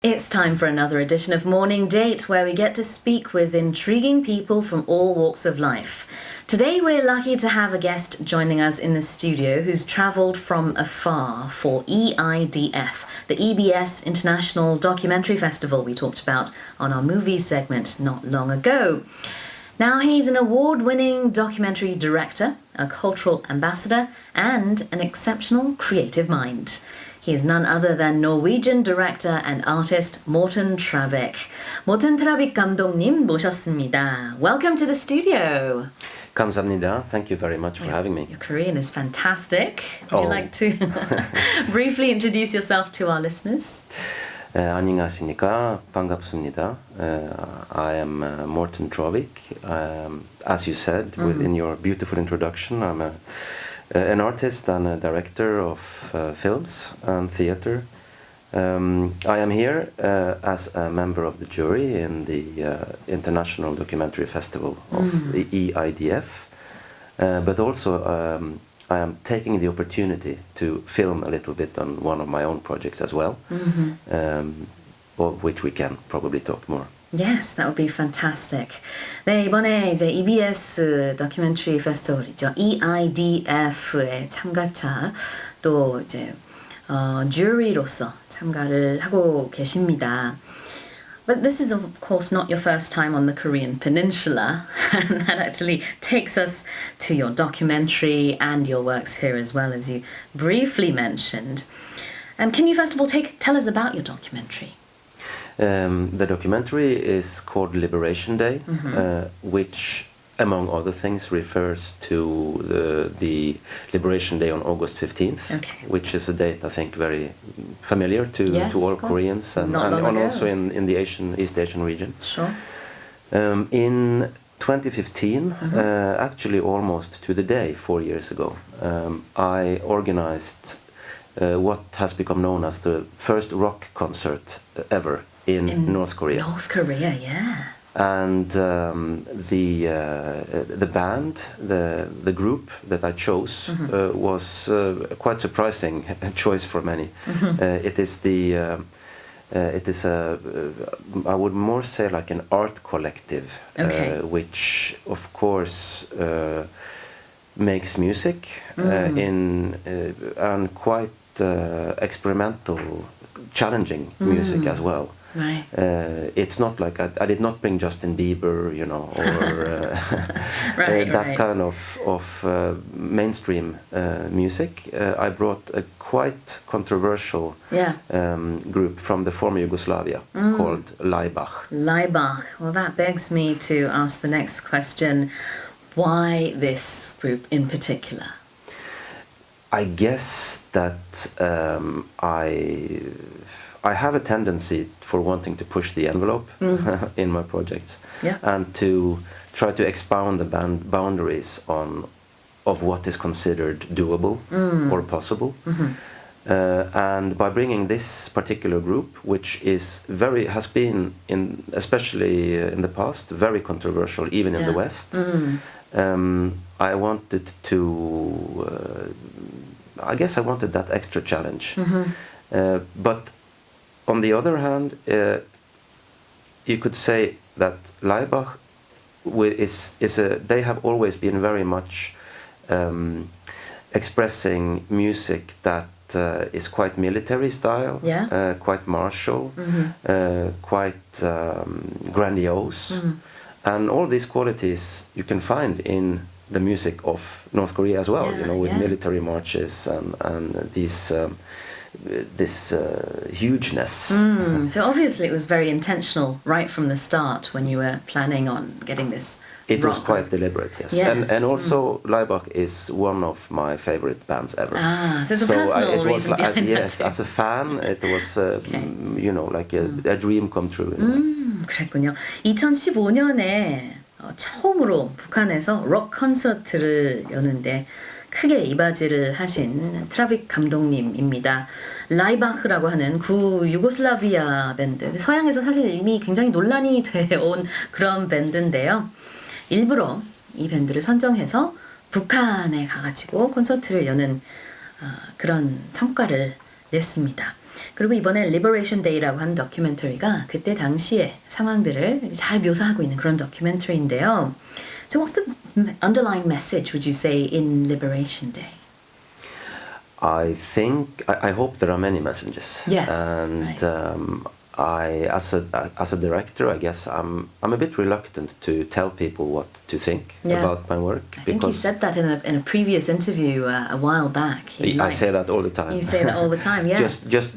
It's time for another edition of Morning Date, where we get to speak with intriguing people from all walks of life. Today we're lucky to have a guest joining us in the studio who's travelled from afar for EIDF, the EBS International Documentary Festival we talked about on our movie segment not long ago. Now he's an award-winning documentary director, a cultural ambassador, and an exceptional creative mind. He is none other than Norwegian director and artist Morten Traavik. Morten Traavik 감독님 모셨습니다. Welcome to the studio. 감사합니다. Thank you very much for having me. Your Korean is fantastic. Would you like to briefly introduce yourself to our listeners? 안녕하십니까. 반갑습니다. I am Morten Traavik. As you said within your beautiful introduction, I'm an artist and a director of films and theater. I am here as a member of the jury in the International Documentary Festival of the EIDF, but also I am taking the opportunity to film a little bit on one of my own projects as well, of which we can probably talk more. Yes, that would be fantastic. 네, 이번에 이제 EBS Documentary Festival이죠. EIDF의 참가자 또 이제 주리로서 참가를 하고 계십니다. But this is of course not your first time on the Korean peninsula, and that actually takes us to your documentary and your works here as well, as you briefly mentioned. Can you first of all tell us about your documentary? The documentary is called Liberation Day, which, among other things, refers to the Liberation Day on August 15th, which is a date I think very familiar to all Koreans and also in the East Asian region. Sure. In 2015, actually almost to the day, 4 years ago, I organized what has become known as the first rock concert ever in North Korea. North Korea, yeah. And the band, the group that I chose was quite surprising choice for many. It is I would more say like an art collective, which of course makes music and quite experimental, challenging music as well. Right. It's not like I did not bring Justin Bieber, you know, or that kind of mainstream music. I brought a quite controversial group from the former Yugoslavia called Laibach. Laibach. Well, that begs me to ask the next question. Why this group in particular? I guess that I have a tendency for wanting to push the envelope in my projects and to try to expound the boundaries of what is considered doable or possible. And by bringing this particular group, which has been especially in the past very controversial, even in the West, I wanted to. I guess I wanted that extra challenge, but. On the other hand, you could say that Laibach they have always been very much expressing music that is quite military style, quite martial, quite grandiose, and all these qualities you can find in the music of North Korea as well, with military marches and these. This hugeness. So obviously it was very intentional right from the start when you were planning on getting this. It was quite deliberate, yes. And also Laibach is one of my favorite bands ever. So it's a personal reason behind yes, as a fan, it was like a dream come true. 그랬군요. 2015년에 처음으로 북한에서 록 콘서트를 여는데 크게 이바지를 하신 트라빅 감독님입니다. 라이바흐라고 하는 유고슬라비아 밴드, 서양에서 사실 이미 굉장히 논란이 되어온 그런 밴드인데요. 일부러 이 밴드를 선정해서 북한에 가가지고 콘서트를 여는 그런 성과를 냈습니다. 그리고 이번에 Liberation Day라고 하는 다큐멘터리가 그때 당시의 상황들을 잘 묘사하고 있는 그런 다큐멘터리인데요. So what's the underlying message, would you say, in Liberation Day? I think, I hope there are many messages. Yes, and right. as a director, I guess I'm a bit reluctant to tell people what to think about my work. I think you said that in a previous interview a while back. I say that all the time. You say that all the time, yeah.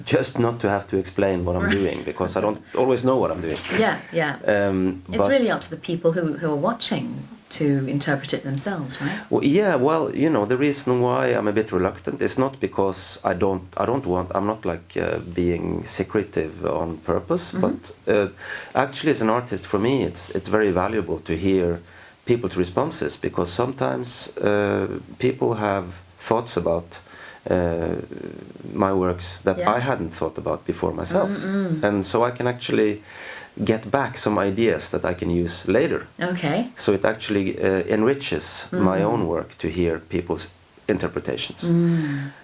just not to have to explain what I'm doing, because I don't always know what I'm doing. Yeah. It's really up to the people who are watching to interpret it themselves, right? Well, yeah. Well, the reason why I'm a bit reluctant is not because I'm not like being secretive on purpose, but actually, as an artist, for me, it's very valuable to hear people's responses, because sometimes people have thoughts about my works that I hadn't thought about before myself, and so I can actually get back some ideas that I can use later. Okay. So it actually enriches my own work to hear people's interpretations.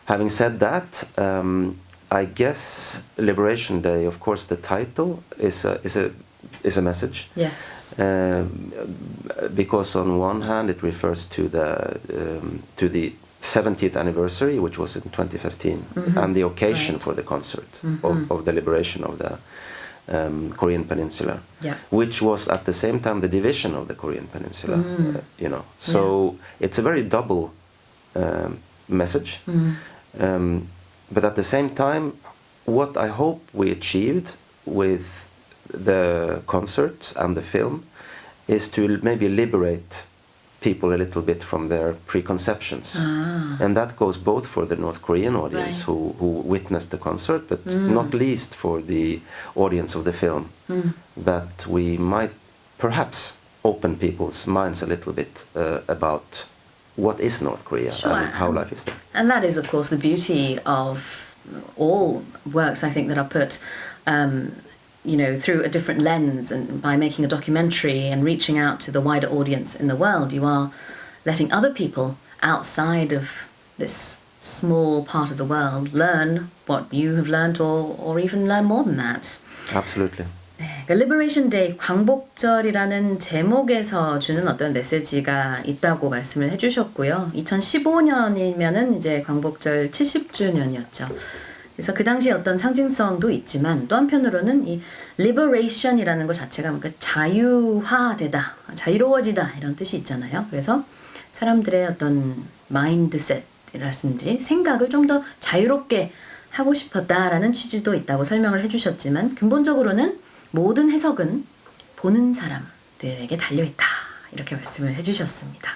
Having said that, I guess Liberation Day, of course, the title is a message. Yes. Because on one hand it refers to the 70th anniversary, which was in 2015, and the occasion for the concert of the liberation of the Korean Peninsula, which was at the same time the division of the Korean Peninsula. So it's a very double message. But at the same time, what I hope we achieved with the concert and the film is to maybe liberate people a little bit from their preconceptions. And that goes both for the North Korean audience who witnessed the concert, but not least for the audience of the film, that we might perhaps open people's minds a little bit about what is North Korea and how life is there. And that is, of course, the beauty of all works, I think, that are put through a different lens, and by making a documentary and reaching out to the wider audience in the world, you are letting other people outside of this small part of the world learn what you have learned, or even learn more than that. Absolutely. 네, Liberation Day 광복절이라는 제목에서 주는 어떤 메시지가 있다고 말씀을 해주셨고요. 2015년이면은 이제 광복절 70주년이었죠. 그래서 그 당시에 어떤 상징성도 있지만 또 한편으로는 이 liberation이라는 것 자체가 뭔가 자유화되다, 자유로워지다 이런 뜻이 있잖아요. 그래서 사람들의 어떤 마인드셋이라든지 생각을 좀 더 자유롭게 하고 싶었다라는 취지도 있다고 설명을 해주셨지만, 근본적으로는 모든 해석은 보는 사람들에게 달려있다 이렇게 말씀을 해주셨습니다.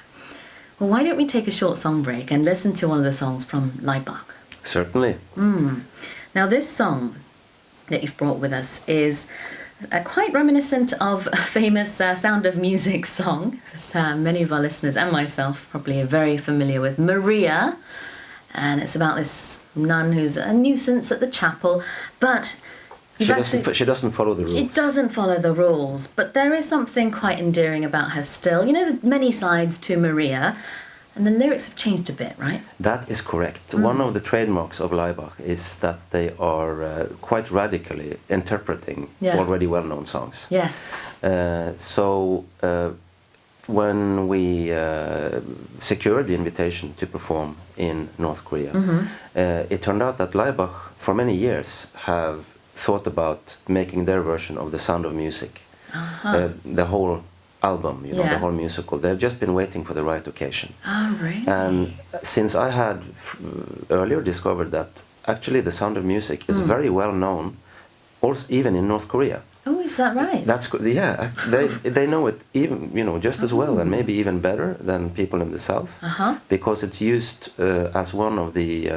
Well, why don't we take a short song break and listen to one of the songs from Laibach? Certainly. Now this song that you've brought with us is quite reminiscent of a famous Sound of Music song. Many of our listeners and myself probably are very familiar with Maria, and it's about this nun who's a nuisance at the chapel, but she doesn't follow the rules. She doesn't follow the rules, but there is something quite endearing about her still. There's many sides to Maria, and the lyrics have changed a bit, right? That is correct. One of the trademarks of Laibach is that they are quite radically interpreting already well-known songs. Yes. So when we secured the invitation to perform in North Korea, it turned out that Laibach, for many years, have thought about making their version of The Sound of Music, the whole album, the whole musical. They've just been waiting for the right occasion. Oh, really? And since I had earlier discovered that actually The Sound of Music is very well known, also even in North Korea. Oh, is that right? That's good. Yeah, they know it even just as well, and maybe even better than people in the South, because it's used as one of the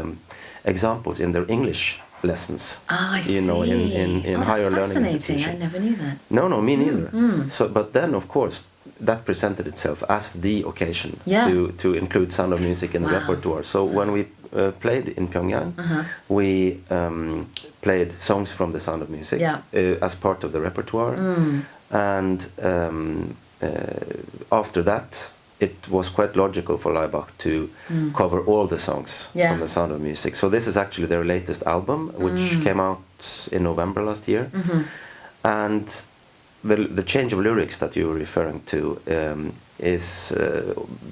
examples in their English lessons. Oh, I see. In higher learning institutions. I never knew that. No, me neither. So, but then of course that presented itself as the occasion to include Sound of Music in the repertoire. So when we played in Pyongyang, we played songs from The Sound of Music as part of the repertoire, and after that it was quite logical for Laibach to cover all the songs from The Sound of Music. So this is actually their latest album, which came out in November last year. And the change of lyrics that you're referring to is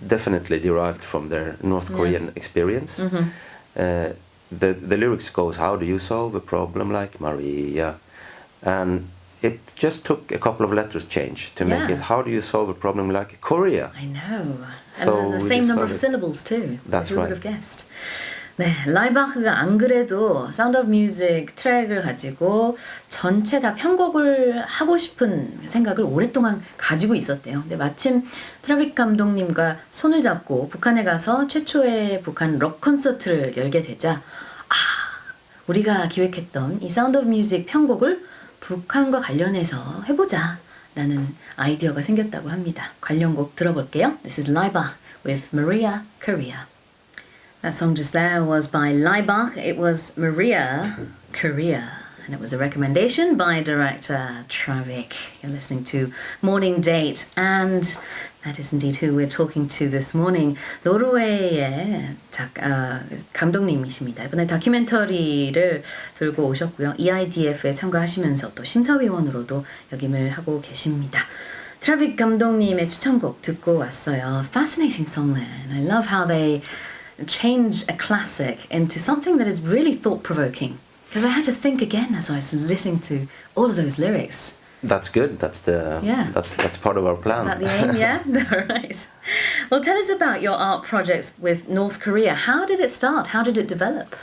definitely derived from their North Korean experience. The lyrics goes, how do you solve a problem like Maria? And it just took a couple of letters change to make it, how do you solve a problem like Korea? I know. So and the same number of syllables too. That's Who right. would have guessed? 네, 라이바흐가 안 그래도 사운드 오브 뮤직 트랙을 가지고 전체 다 편곡을 하고 싶은 생각을 오랫동안 가지고 있었대요. 근데 마침 트라빅 감독님과 손을 잡고 북한에 가서 최초의 북한 록 콘서트를 열게 되자 우리가 기획했던 이 사운드 오브 뮤직 편곡을 북한과 관련해서 해보자 라는 아이디어가 생겼다고 합니다. 관련곡 들어볼게요. This is Laibach with Maria, Korea. That song just there was by Laibach. It was Maria, Korea. And it was a recommendation by director Traavik. You're listening to Morning Date. And that is indeed who we're talking to this morning. 노르웨이의 감독님이십니다. 이번에 다큐멘터리를 들고 오셨고요. EIDF에 참가하시면서 또 심사위원으로도 역임을 하고 계십니다. 트라빅 감독님의 추천곡 듣고 왔어요. Fascinating song there. And I love how they change a classic into something that is really thought-provoking. Because I had to think again as I was listening to all of those lyrics. That's good. That's part of our plan. Is that the aim? Yeah? All right. Well, tell us about your art projects with North Korea. How did it start? How did it develop?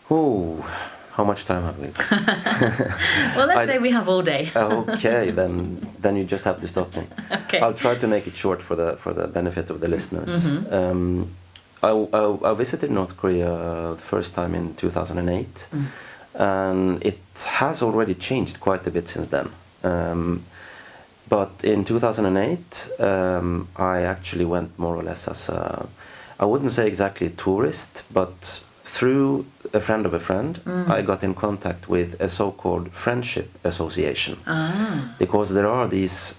Oh, how much time have we? Well, let's say we have all day. Okay, then you just have to stop me. Okay. I'll try to make it short for the benefit of the listeners. I visited North Korea the first time in 2008, and it has already changed quite a bit since then. But in 2008, I actually went more or less as I wouldn't say exactly a tourist, but through a friend of a friend, I got in contact with a so-called friendship association. Because there are these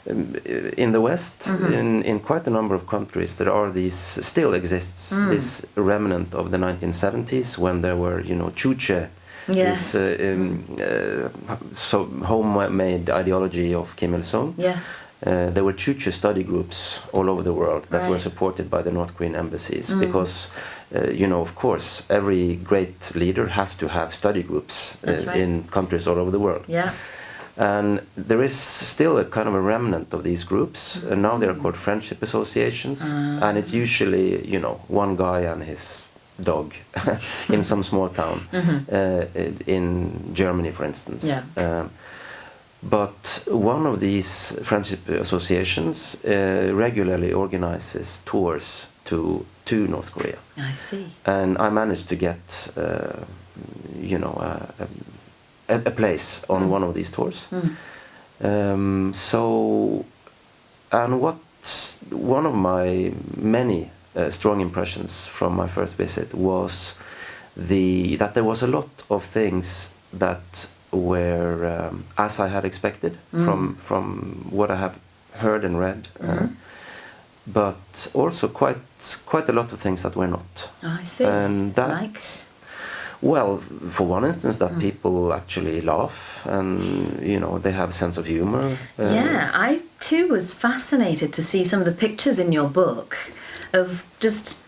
in the West, in quite a number of countries, there are these, still exists this remnant of the 1970s when there were, Chuche, yes. this so homemade ideology of Kim Il-sung. Yes. There were Chuche study groups all over the world that were Right. supported by the North Korean embassies because, of course, every great leader has to have study groups That's right. in countries all over the world. Yeah. And there is still a kind of a remnant of these groups. And now they are called friendship associations. And it's usually, one guy and his dog in some small town in Germany, for instance. Yeah. But one of these friendship associations regularly organizes tours to North Korea. I see. And I managed to get, a place on one of these tours. So, and one of my many strong impressions from my first visit was that there was a lot of things that were as I had expected from what I have heard and read, but also quite a lot of things that were not. I see. And that, like? Well, for one instance, that people actually laugh and, they have a sense of humor. Yeah, I too was fascinated to see some of the pictures in your book of just,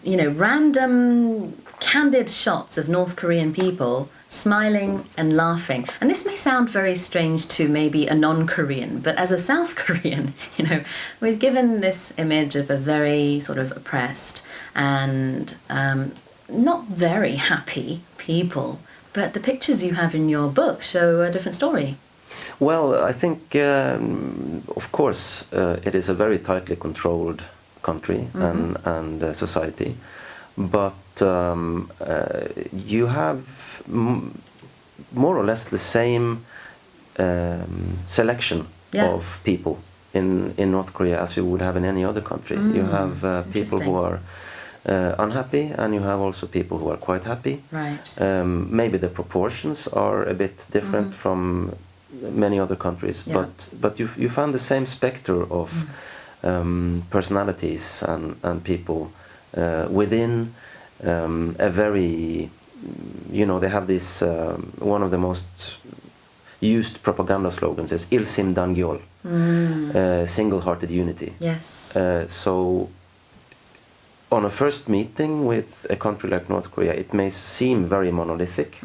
random candid shots of North Korean people smiling and laughing. And this may sound very strange to maybe a non-Korean, but as a South Korean, we're given this image of a very sort of oppressed and not very happy people, but the pictures you have in your book show a different story. Well, I think, of course, it is a very tightly controlled country and society, but you have more or less the same selection of people in North Korea as you would have in any other country. You have people who are unhappy, and you have also people who are quite happy. Right. Maybe the proportions are a bit different from many other countries, but you find the same spectre of personalities and people within a very they have this, one of the most used propaganda slogans is Ilsim Dangyol, single-hearted unity. Yes. So on a first meeting with a country like North Korea, it may seem very monolithic,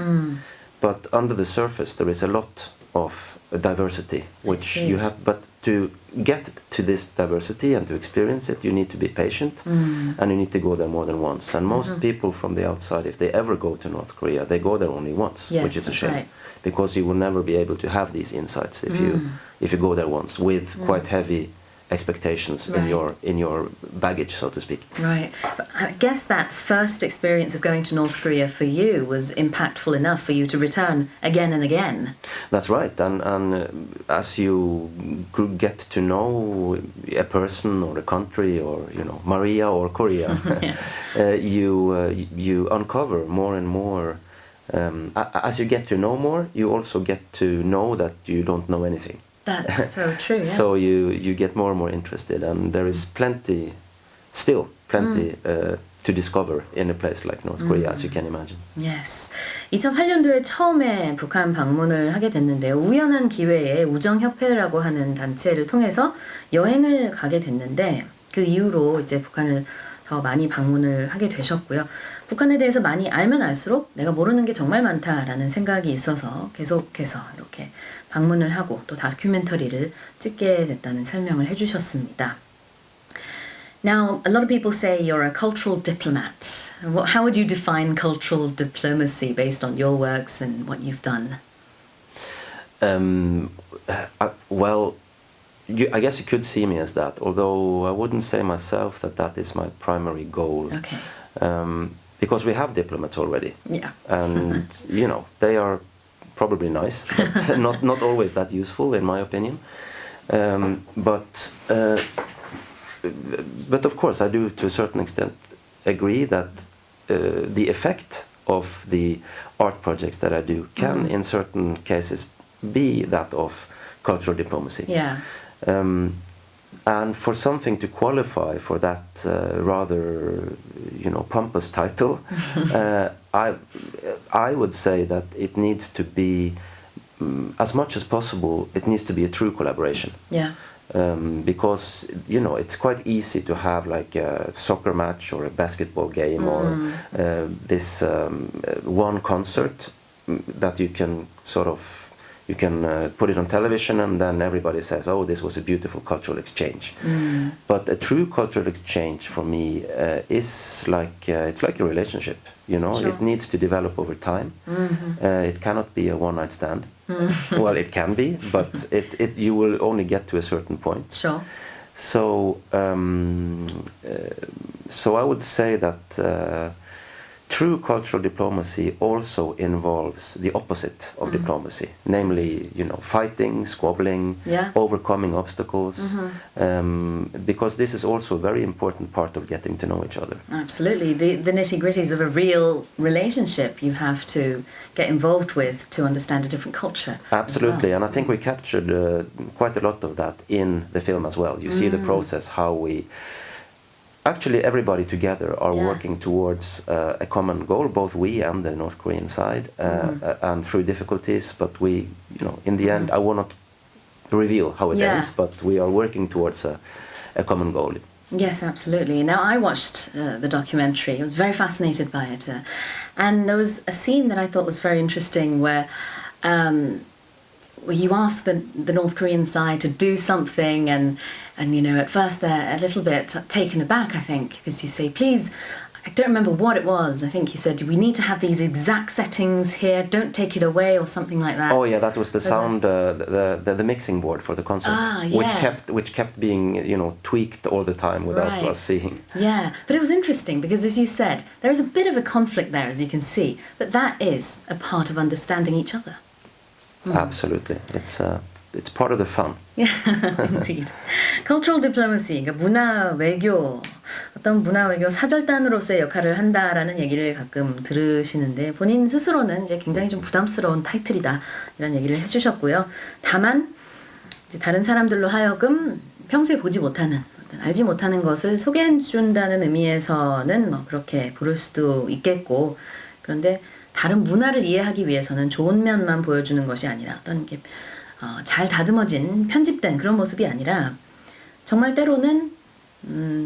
but under the surface there is a lot of diversity, which you have, but to get to this diversity and to experience it, you need to be patient, and you need to go there more than once. And most people from the outside, if they ever go to North Korea, they go there only once, yes, which is a shame. Right. Because you will never be able to have these insights if you go there once with quite heavy expectations in your baggage, so to speak. Right. But I guess that first experience of going to North Korea for you was impactful enough for you to return again and again. That's right. And as you get to know a person or a country or Maria or Korea, you uncover more and more. As you get to know more, you also get to know that you don't know anything. That's so true, yeah. So you get more and more interested, and there is still plenty to discover in a place like North Korea, as you can imagine. Yes. 2008년도에 처음에 북한 방문을 하게 됐는데요. 우연한 기회에 우정협회라고 하는 단체를 통해서 여행을 가게 됐는데 그 이후로 이제 북한을 더 많이 방문을 하게 되셨고요. 북한에 대해서 많이 알면 알수록 내가 모르는 게 정말 많다라는 생각이 있어서 계속해서 이렇게 방문을 하고 또 다큐멘터리를 찍게 됐다는 설명을 해주셨습니다. Now, a lot of people say you're a cultural diplomat. How would you define cultural diplomacy based on your works and what you've done? Well, I guess you could see me as that, although I wouldn't say myself that is my primary goal. Okay. Because we have diplomats already. Yeah. And, they are probably nice, but not always that useful, in my opinion. But of course, I do, to a certain extent, agree that the effect of the art projects that I do can, in certain cases, be that of cultural diplomacy. Yeah. And for something to qualify for that rather, pompous title, I would say that it needs to be, as much as possible, it needs to be a true collaboration. Yeah. Because it's quite easy to have like a soccer match or a basketball game or this one concert that you can put it on television and then everybody says, oh, this was a beautiful cultural exchange. But a true cultural exchange for me is like it's like a relationship. Sure. It needs to develop over time. It cannot be a one-night stand. Well, it can be, but you will only get to a certain point. Sure. So I would say that true cultural diplomacy also involves the opposite of diplomacy, namely, fighting, squabbling, overcoming obstacles, because this is also a very important part of getting to know each other. Absolutely. The nitty-gritties of a real relationship you have to get involved with to understand a different culture. Absolutely, and I think we captured quite a lot of that in the film as well. You see the process, how we... Actually, everybody together are working towards a common goal, both we and the North Korean side, and through difficulties. But we, in the end, I will not reveal how it ends, but we are working towards a common goal. Yes, absolutely. Now, I watched the documentary. I was very fascinated by it. And there was a scene that I thought was very interesting where you ask the North Korean side to do something and at first they're a little bit taken aback, I think, because you say, please, I don't remember what it was. I think you said, we need to have these exact settings here, don't take it away, or something like that. Oh yeah, that was the sound, the mixing board for the concert, which kept being, tweaked all the time without us seeing. Yeah, but it was interesting because, as you said, there is a bit of a conflict there, as you can see, but that is a part of understanding each other. Absolutely, it's part of the fun. Yeah, indeed. Cultural diplomacy, 그러니까 문화 외교, 어떤 문화 외교 사절단으로서의 역할을 한다라는 얘기를 가끔 들으시는데 본인 스스로는 이제 굉장히 좀 부담스러운 타이틀이다 이런 얘기를 해주셨고요. 다만 이제 다른 사람들로 하여금 평소에 보지 못하는, 알지 못하는 것을 소개해 준다는 의미에서는 뭐 그렇게 부를 수도 있겠고, 그런데 다른 문화를 이해하기 위해서는 좋은 면만 보여주는 것이 아니라 어떤 게 잘 다듬어진 편집된 그런 모습이 아니라 정말 때로는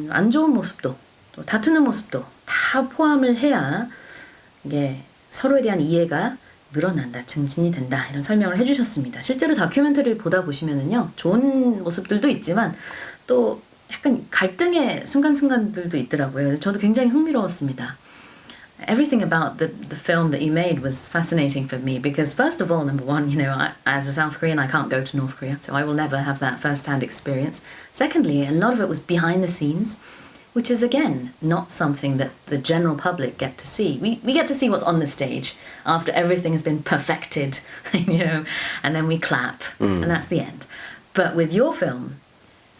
안 좋은 모습도 또 다투는 모습도 다 포함을 해야 이게 서로에 대한 이해가 늘어난다, 증진이 된다 이런 설명을 해주셨습니다. 실제로 다큐멘터리를 보다 보시면은요 좋은 모습들도 있지만 또 약간 갈등의 순간순간들도 있더라고요. 저도 굉장히 흥미로웠습니다. Everything about the film that you made was fascinating for me because first of all, number one, as a South Korean, I can't go to North Korea, so I will never have that first-hand experience. Secondly, a lot of it was behind the scenes, which is again not something that the general public get to see. We get to see what's on the stage after everything has been perfected, and then we clap, and that's the end. But with your film,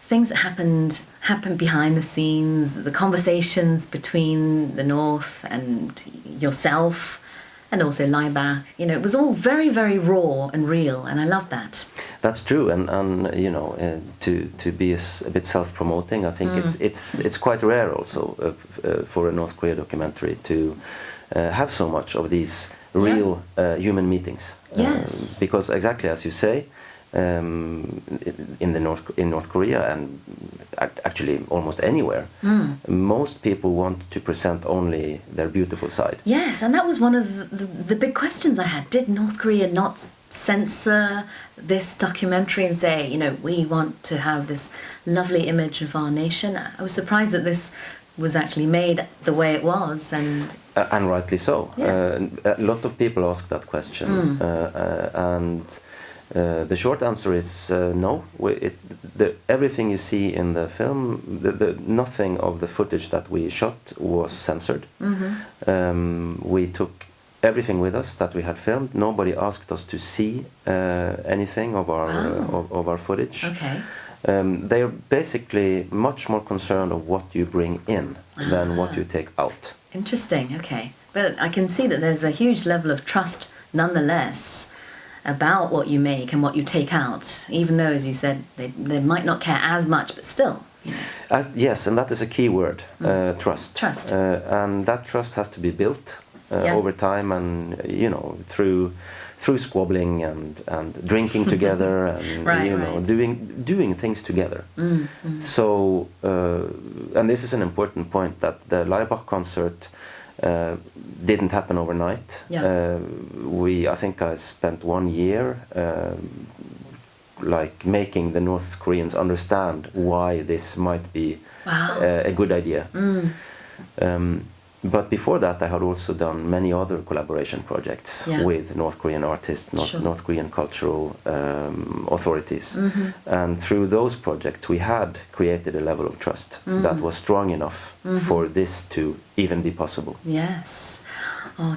things that happened behind the scenes, the conversations between the North and yourself, and also Laibach, it was all very, very raw and real, and I love that. That's true, and to be a bit self-promoting, I think it's quite rare also for a North Korea documentary to have so much of these real human meetings. Yes. Because exactly as you say, in North Korea and actually almost anywhere, most people want to present only their beautiful side. Yes, and that was one of the big questions I had. Did North Korea not censor this documentary and say, we want to have this lovely image of our nation? I was surprised that this was actually made the way it was, and rightly so. Yeah. A lot of people ask that question, and the short answer is no. Everything you see in the film, nothing of the footage that we shot was censored. We took everything with us that we had filmed. Nobody asked us to see anything of our footage. Okay. They are basically much more concerned of what you bring in than what you take out. Interesting. Okay, but I can see that there's a huge level of trust, nonetheless, about what you make and what you take out, even though, as you said, they might not care as much, but still. Yes, and that is a key word, trust. Trust. And that trust has to be built over time, and through squabbling and drinking together, and right. doing things together. So, and this is an important point, that the Laibach concert didn't happen overnight. Yeah. I think I spent 1 year making the North Koreans understand why this might be a good idea. But before that, I had also done many other collaboration projects with North Korean artists, North Korean cultural authorities. And through those projects, we had created a level of trust that was strong enough for this to even be possible. Yes.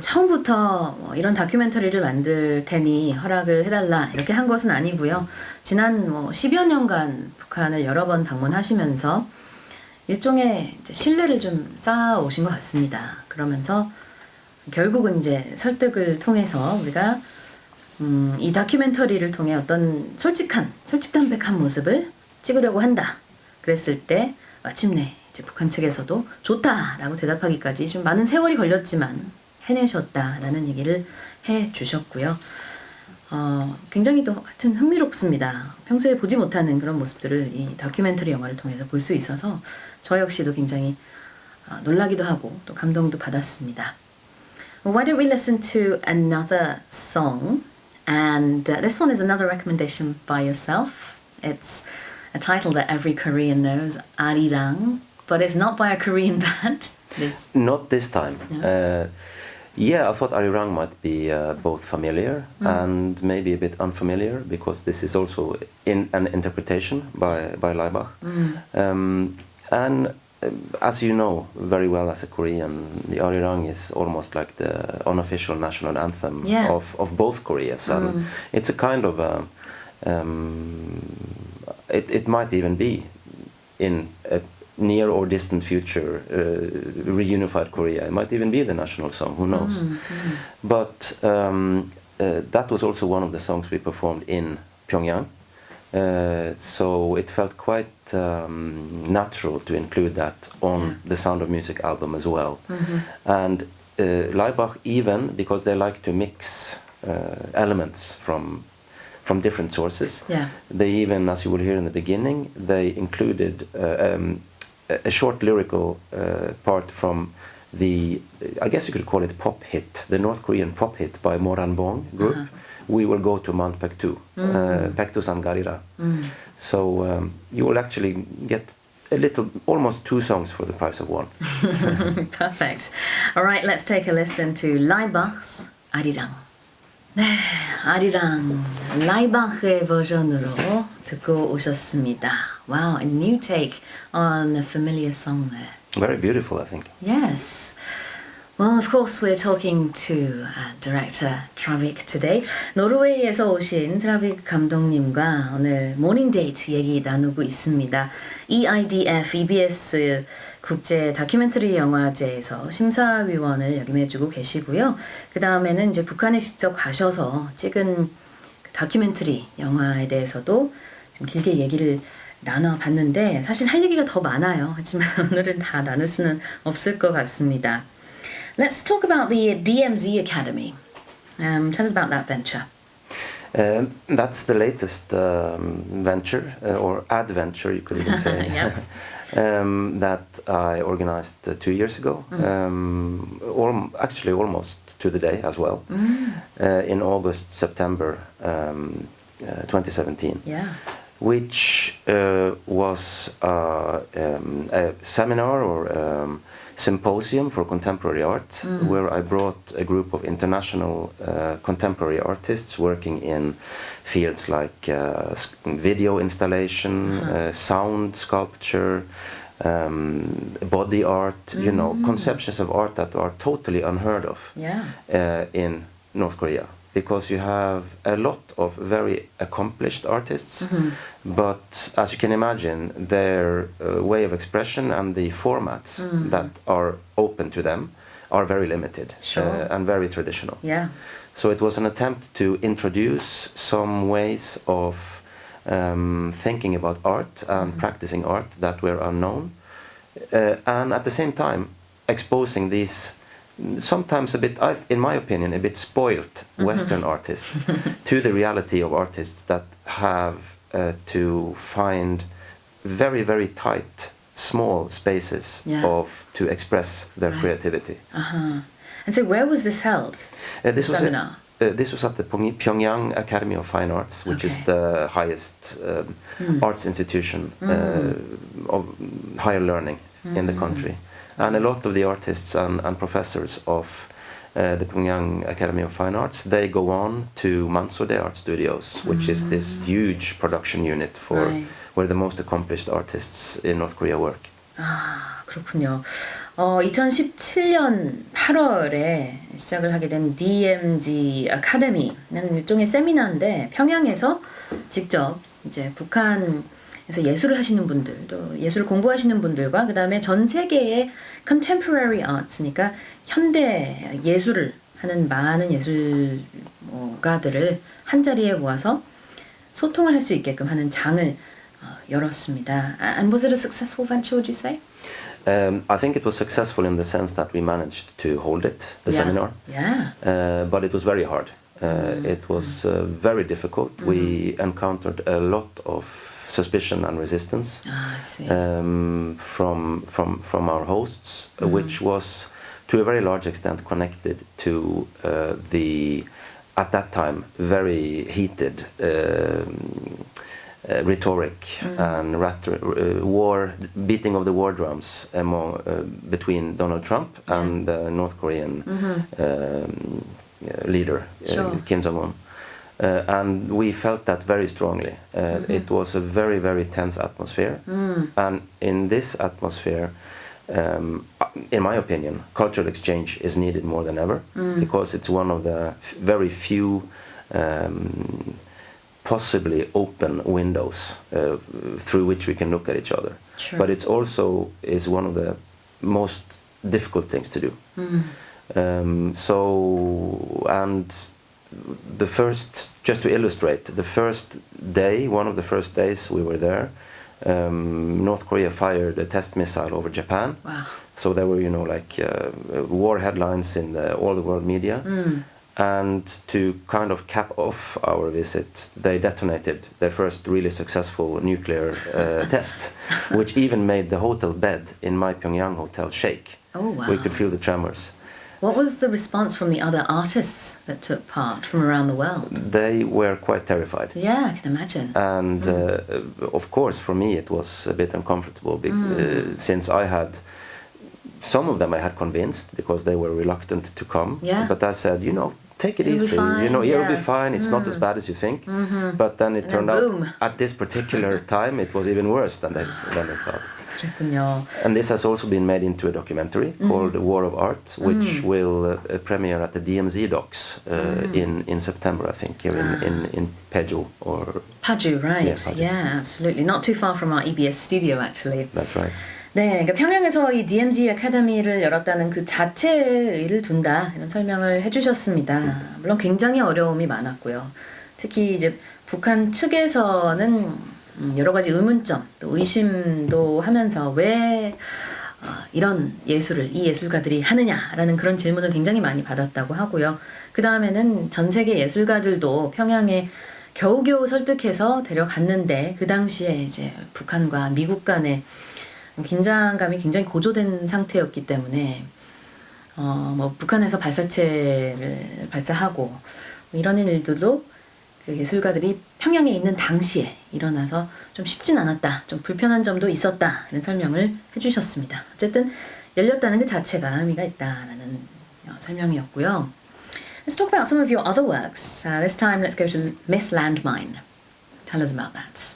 처음부터 이런 다큐멘터리를 만들 테니 허락을 해달라 이렇게 한 것은 아니고요. 지난 10여 년간 북한을 여러 번 방문하시면서 일종의 이제 신뢰를 좀 쌓아오신 것 같습니다. 그러면서 결국은 이제 설득을 통해서 우리가 이 다큐멘터리를 통해 어떤 솔직담백한 모습을 찍으려고 한다. 그랬을 때 마침내 이제 북한 측에서도 좋다라고 대답하기까지 좀 많은 세월이 걸렸지만 해내셨다라는 얘기를 해주셨고요. 굉장히 또 하여튼 흥미롭습니다. 평소에 보지 못하는 그런 모습들을 이 다큐멘터리 영화를 통해서 볼 수 있어서 저 역시도 굉장히 놀라기도 하고 또 감동도 받았습니다. Well, why don't we listen to another song? And this one is another recommendation by yourself. It's a title that every Korean knows, Arirang, but it's not by a Korean band. Not this time. No. I thought Arirang might be both familiar and maybe a bit unfamiliar, because this is also in an interpretation by Laibach. And as you know very well as a Korean, the Arirang is almost like the unofficial national anthem of both Koreas. And it's a kind of it might even be in a near or distant future reunified Korea. It might even be the national song, who knows. But that was also one of the songs we performed in Pyongyang, so it felt quite natural to include that on the Sound of Music album as well. And Laibach even, because they like to mix elements from different sources. Yeah. They even, as you will hear in the beginning, they included a short lyrical part from the, I guess you could call it pop hit, the North Korean pop hit by Moran Bong group. We will go to Mount Pektu, Pektu Sangarira. So you will actually get almost 2 songs for the price of 1. Perfect. All right, let's take a listen to Laibach's 아리랑. 네, 아리랑 라이바흐의 버전으로 듣고 오셨습니다. Wow, a new take on a familiar song there. Very beautiful, I think. Yes. Well, of course, we're talking to director Traavik today. 노르웨이에서 오신 트라빅 감독님과 오늘 모닝데이트 얘기 나누고 있습니다. Eidf, EBS 국제 다큐멘터리 영화제에서 심사위원을 역임해주고 계시고요. 그 다음에는 이제 북한에 직접 가셔서 찍은 다큐멘터리 영화에 대해서도 좀 길게 얘기를 나눠봤는데 사실 할 얘기가 더 많아요. 하지만 오늘은 다 나눌 수는 없을 것 같습니다. Let's talk about the DMZ Academy. Tell us about that venture. That's the latest venture, or adventure, you could even say, that I organized 2 years ago. Actually, almost to the day as well, in August, September 2017. Yeah. Which was a seminar or symposium for contemporary art, where I brought a group of international contemporary artists working in fields like video installation, sound sculpture, body art, you know, conceptions of art that are totally unheard of in North Korea. Because you have a lot of very accomplished artists, but as you can imagine, their way of expression and the formats that are open to them are very limited and very traditional. Yeah. So it was an attempt to introduce some ways of thinking about art and practicing art that were unknown, and at the same time exposing these sometimes a bit, in my opinion, a bit spoiled Western artists to the reality of artists that have to find very, very tight, small spaces to express their creativity. And so where was this held? This seminar? This was at the Pyongyang Academy of Fine Arts, which is the highest arts institution of higher learning in the country. And a lot of the artists and professors of the Pyongyang Academy of Fine Arts, they go on to Mansode Art Studios, which is this huge production unit for where the most accomplished artists in North Korea work. 아, 그렇군요. 2017년 8월에 시작을 하게 된 DMZ 아카데미는 일종의 세미나인데 평양에서 직접 이제 북한에서 예술을 하시는 분들, 또 예술을 공부하시는 분들과 그 다음에 전 세계의 contemporary arts니까 현대 예술을 하는 많은 예술가들을 한 자리에 모아서 소통을 할 수 있게끔 하는 장을 열었습니다. And was it a successful venture, would you say? I think it was successful in the sense that we managed to hold it, the seminar. Yeah. But it was very hard. It was very difficult. We encountered a lot of suspicion and resistance from our hosts, which was to a very large extent connected to the, at that time, very heated rhetoric and war, beating of the war drums between Donald Trump and the North Korean leader, Kim Jong-un. And we felt that very strongly. It was a very, very tense atmosphere. And in this atmosphere, in my opinion, cultural exchange is needed more than ever, because it's one of the very few possibly open windows through which we can look at each other. Sure. But it's also is one of the most difficult things to do. And the first, just to illustrate, the first day, one of the first days we were there, North Korea fired a test missile over Japan. Wow. So there were, war headlines in all the world media. And to kind of cap off our visit, they detonated their first really successful nuclear test, which even made the hotel bed in my Pyongyang hotel shake. Oh, wow. We could feel the tremors. What was the response from the other artists that took part from around the world? They were quite terrified. Yeah, I can imagine. And of course, for me, it was a bit uncomfortable since some of them I had convinced because they were reluctant to come. Yeah. But I said, take it easy. You'll be fine. It's not as bad as you think. But then it turned out at this particular time it was even worse than they thought. 그랬군요. And this has also been made into a documentary called War of Art, which will premiere at the DMZ Docs in September, I think, here in Paju or Paju, right? Yeah, Paju. Yeah, absolutely. Not too far from our EBS studio, actually. That's right. 네, 그러니까 평양에서 이 DMZ 아카데미를 열었다는 그 자체에 의의를 둔다 이런 설명을 해주셨습니다. 물론 굉장히 어려움이 많았고요. 특히 이제 북한 측에서는 여러 가지 의문점, 또 의심도 하면서 왜 이런 예술을 이 예술가들이 하느냐라는 그런 질문을 굉장히 많이 받았다고 하고요. 그 다음에는 전 세계 예술가들도 평양에 겨우겨우 설득해서 데려갔는데 그 당시에 이제 북한과 미국 간의 긴장감이 굉장히 고조된 상태였기 때문에 북한에서 발사체를 발사하고 이런 일들도 그 예술가들이 평양에 있는 당시에 일어나서 좀 쉽진 않았다, 좀 불편한 점도 있었다 이런 설명을 해주셨습니다. 어쨌든 열렸다는 그 자체가 의미가 있다라는 설명이었고요. Let's talk about some of your other works. This time let's go to Miss Landmine. Tell us about that.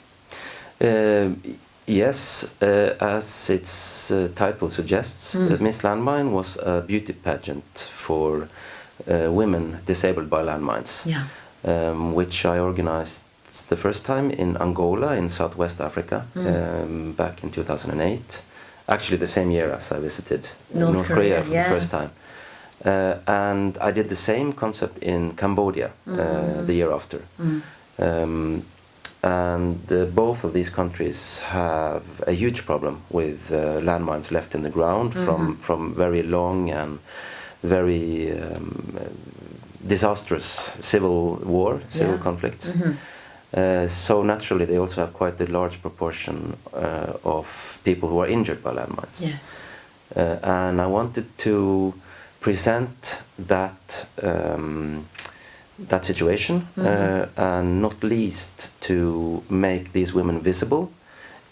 Yes, as its title suggests, Miss Landmine was a beauty pageant for women disabled by landmines, which I organized the first time in Angola in Southwest Africa back in 2008. Actually the same year as I visited North Korea for the first time. And I did the same concept in Cambodia the year after. And both of these countries have a huge problem with landmines left in the ground from very long and very disastrous civil conflicts. So naturally they also have quite a large proportion of people who are injured by landmines. Yes. And I wanted to present that situation, and not least to make these women visible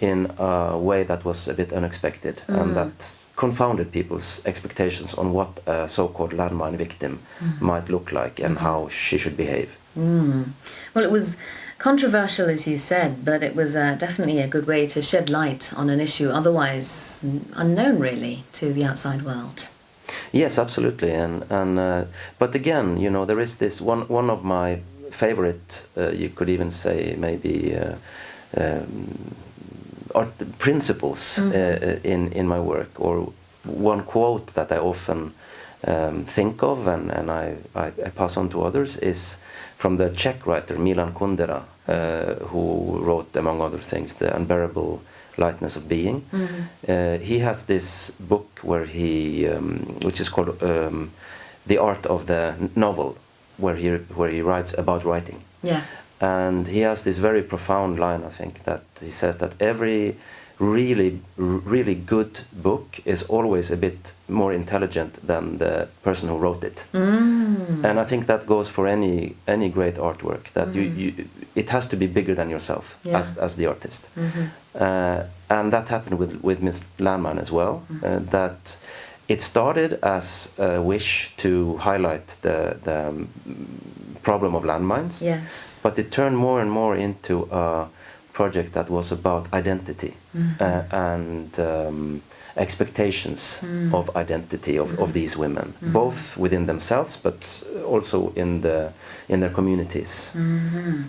in a way that was a bit unexpected and that confounded people's expectations on what a so-called landmine victim might look like and how she should behave. Well, it was controversial, as you said, but it was definitely a good way to shed light on an issue otherwise unknown, really, to the outside world. Yes, absolutely, and but again, there is this one of my favorite, you could even say maybe art principles in my work, or one quote that I often think of and I pass on to others is from the Czech writer Milan Kundera, who wrote, among other things, The Unbearable Lightness of Being. He has this book where which is called The Art of the Novel, where he writes about writing. Yeah. And he has this very profound line, I think, that he says that every really, really good book is always a bit more intelligent than the person who wrote it. And I think that goes for any great artwork, that it has to be bigger than yourself as the artist. And that happened with Miss Landmine as well, that it started as a wish to highlight the problem of landmines, but it turned more and more into a project that was about identity and expectations of identity of these women, both within themselves but also in their communities.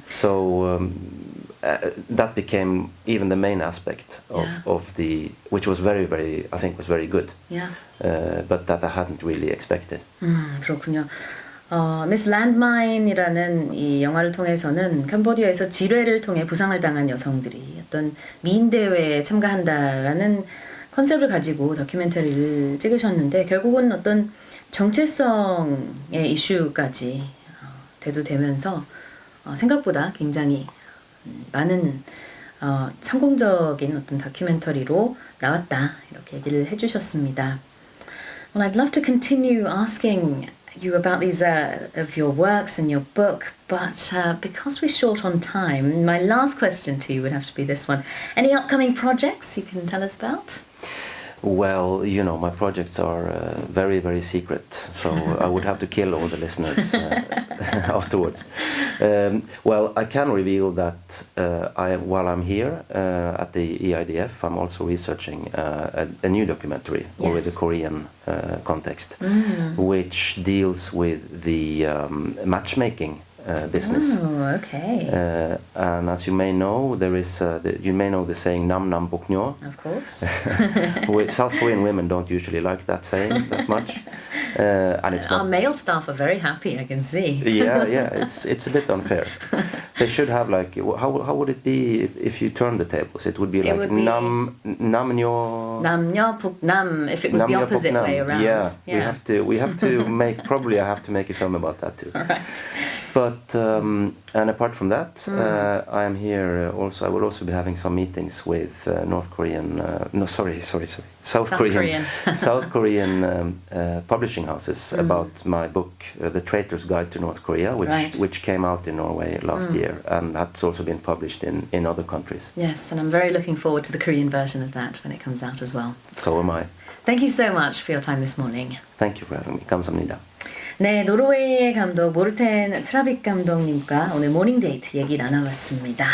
So that became even the main aspect of which was very, very, I think was very good, but that I hadn't really expected. 그렇군요. Miss Landmine이라는 이 영화를 통해서는 캄보디아에서 질회를 통해 부상을 당한 여성들이 어떤 미인 대회에 참가한다라는 컨셉을 가지고 다큐멘터리를 찍으셨는데 결국은 어떤 정체성의 이슈까지 대두되면서 생각보다 굉장히 많은 성공적인 어떤 다큐멘터리로 나왔다 이렇게 얘기를 해주셨습니다. Well, I'd love to continue asking you about these of your works and your book, but because we're short on time, my last question to you would have to be this one. Any upcoming projects you can tell us about? Well, you know, my projects are very, very secret, so I would have to kill all the listeners afterwards. Well, I can reveal that while I'm here at the Eidf, I'm also researching a new documentary with a Korean context, which deals with the matchmaking business. Oh, okay. And as you may know, there is you may know the saying "nam nam boknyo." Of course. South Korean women don't usually like that saying that much, and it's Our male staff are very happy. I can see. yeah, it's a bit unfair. They should have like how would it be if you turn the tables? It would be like would be namnyo Buknam if it was the opposite way around. Yeah, we have to make probably I have to make a film about that too. All right. But and apart from that, I am here also. I will also be having some meetings with South Korean publishing houses about my book, The Traitor's Guide to North Korea, which came out in Norway last year, and that's also been published in other countries. Yes, and I'm very looking forward to the Korean version of that when it comes out as well. So am I. Thank you so much for your time this morning. Thank you for having me. 감사합니다. 네, 노르웨이의 감독 모르텐 트라빅 감독님과 오늘 모닝데이트 얘기 나눠봤습니다.